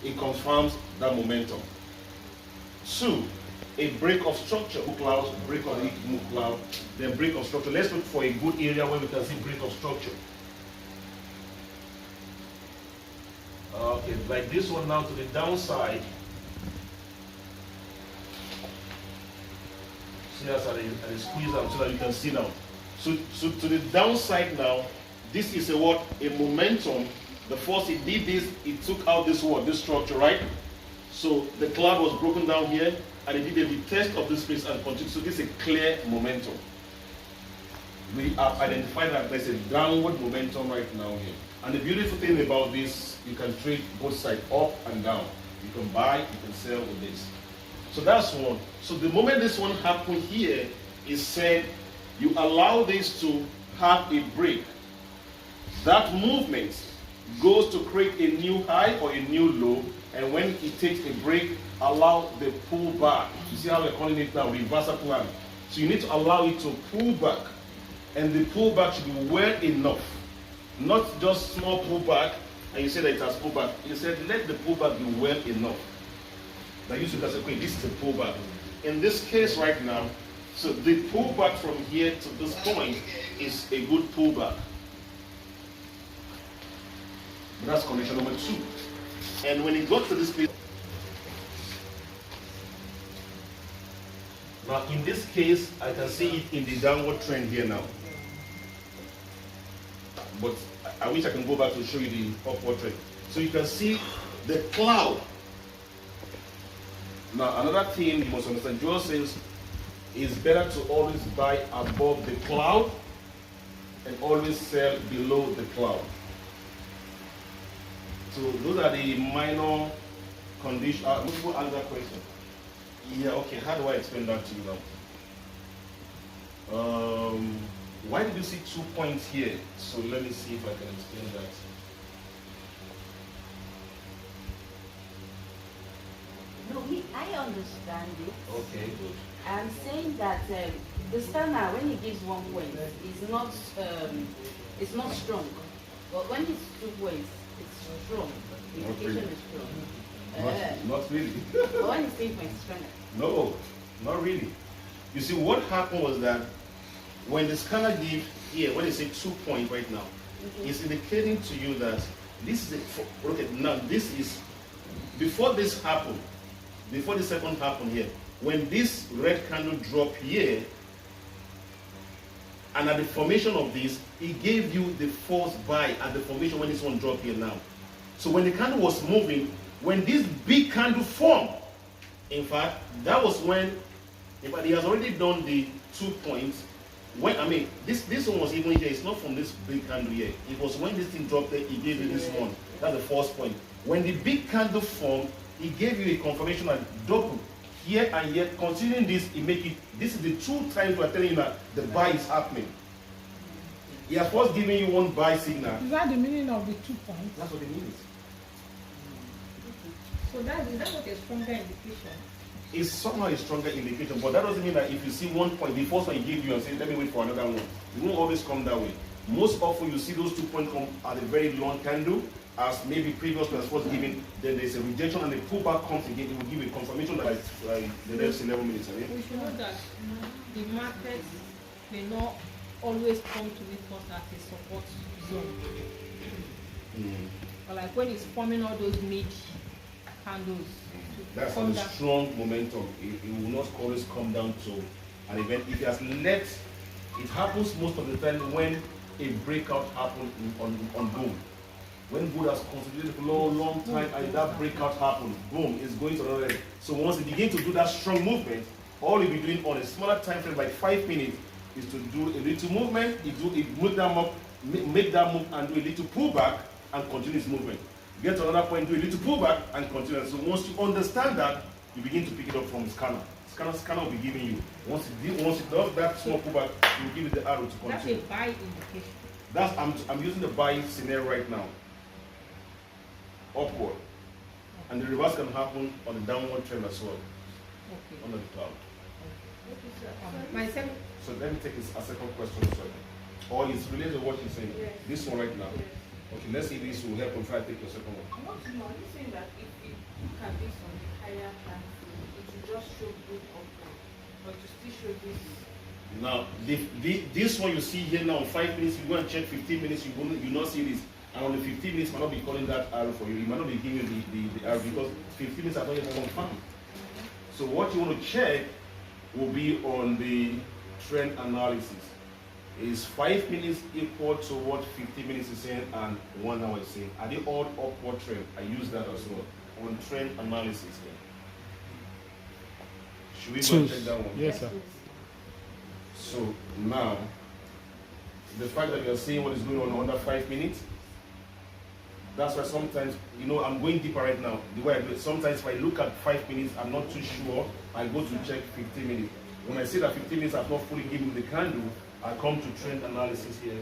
it confirms that momentum. 2, a break of structure, hook cloud, break of the hook cloud, then break of structure. Let's look for a good area where we can see break of structure. Okay, like this one now to the downside. See as I squeeze out so that you can see now. So to the downside now, this is a what? A momentum. The first it did this, it took out this what? This structure, right? So the cloud was broken down here, and it did a retest of this place and continued. So this is a clear momentum. We have identified that there's a downward momentum right now here. And the beautiful thing about this, you can trade both sides, up and down. You can buy, you can sell with this. So that's one. So the moment this one happened here, is said you allow this to have a break. That movement goes to create a new high or a new low, and when it takes a break, allow the pull back. You see how we're calling it now, reversal plan. So you need to allow it to pull back, and the pullback should be well enough, not just small pullback, and you say that it has pullback. You said let the pullback be well enough. Now you should say, okay, this is a pullback. In this case right now, so the pullback from here to this point is a good pullback. That's condition number 2. And when it got to this place, now in this case, I can see it in the downward trend here now. But I wish I can go back to show you the upward trend. So you can see the cloud. Now another thing you must understand, Joel says it's better to always buy above the cloud and always sell below the cloud. So those are the minor conditions. Multiple answer question. Yeah, okay, how do I explain that to you now? Why did you see 2 points here? So let me see if I can explain that. No, I understand it. Okay, good. I'm saying that the scanner, when it gives 1 point, it's not strong. But when it's 2 points, it's strong. The indication is strong. Not really. But when it's 3 points, it's stronger. No, not really. You see, what happened was that when the scanner gives here, when it says 2 point right now, it's indicating to you that this is a, okay, now this is, before this happened, before the second happened here, when this red candle dropped here, and at the formation of this, it gave you the false buy at the formation when this one dropped here now. So when the candle was moving, when this big candle formed, in fact, that was when, in fact, he has already done the 2 points. When, I mean, this one was even here, it's not from this big candle here. It was when this thing dropped there, he gave you this one. That's the first point. When the big candle formed, he gave you a confirmation that double here and yet considering this, it make it, this is the 2 times we're telling you that the buy is happening. He has first given you one buy signal. Is that the meaning of the 2 points? That's what it means. So is that not a stronger indication? It's somehow a stronger indication, but that doesn't mean that if you see 1 point, the first one he gave you and say, let me wait for another one. It won't always come that way. Most often you see those 2 points come at a very long candle, as maybe previous was first given, then there's a rejection and the pullback comes again, it will give a confirmation that the next 11 minutes. I mean. We should know that the market may not always come to meet us at a support zone. Or like when it's forming all those mid candles. That's a strong momentum. It will not always come down to an event. It has let, it happens most of the time when a breakout happens on boom. When gold has consolidated for a long time and that breakout happens, boom, it's going to another level. So once it begins to do that strong movement, all you'll be doing on a smaller time frame, like 5 minutes, is to do a little movement, make that move and do a little pullback and continue its movement. Get to another point, do a little pullback and continue. So once you understand that, you begin to pick it up from the scanner. Scanner will be giving you. Once it does that small pullback, it will give you the arrow to continue. That's a buy indication. That's I'm using the buy scenario right now. Upward. And the reverse can happen on the downward trend as well. Okay. Under the cloud. My second. So let me take a second question. Sorry. Or it's related to what you're saying. Yes. This one right now. Yes. Okay, let's see this will help and try to take your second one. I want to know, are you saying that if we look at this on the higher time frame, it will just show good upward, but to still show this? Now, this one you see here now, 5 minutes, you go and check 15 minutes, you will not see this. And on the 15 minutes, might not be calling that arrow for you. It might not be giving you the arrow because 15 minutes are not yet confirmed. So what you want to check will be on the trend analysis. Is 5 minutes equal to what 15 minutes is saying and 1 hour is saying? Are they all upward trend? I use that as well on trend analysis here. Should we go and check that one? Yes, sir. So now, the fact that you're seeing what is going on under 5 minutes, that's why sometimes, you know, I'm going deeper right now. The way I do it, sometimes if I look at 5 minutes, I'm not too sure. I go to check 15 minutes. When I see that 15 minutes have not fully given the candle, I come to trend analysis here.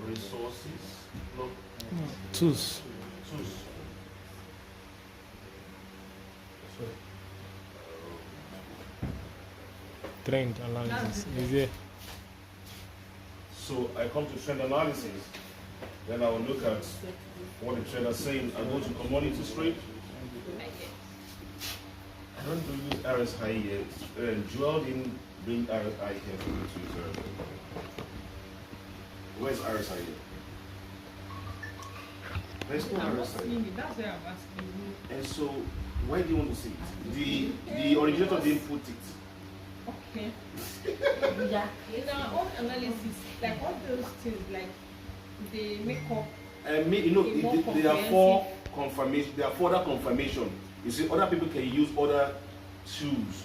Resources. No. Tools. Tools. Trend analysis. Is it? So I come to trend analysis. Then I will look at what the trader is saying. I go to commodity straight. I don't use RSI yet. Joel didn't bring RSI here for me to where's RSI here? There's no I'm not RSI. seeing it, that's why I'm asking you. And so, why do you want to see it? The originator didn't put it. Okay. Yeah. In our own analysis, like all those things, like they make up. You know, there are four confirmation. There are further confirmation. You see, other people can use other tools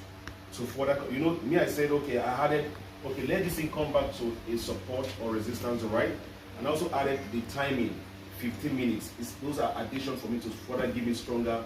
to further. You know, me, I said, okay, I added, okay, let this thing come back to a support or resistance, right? And I also added the timing, 15 minutes. Those are additions for me to further give me stronger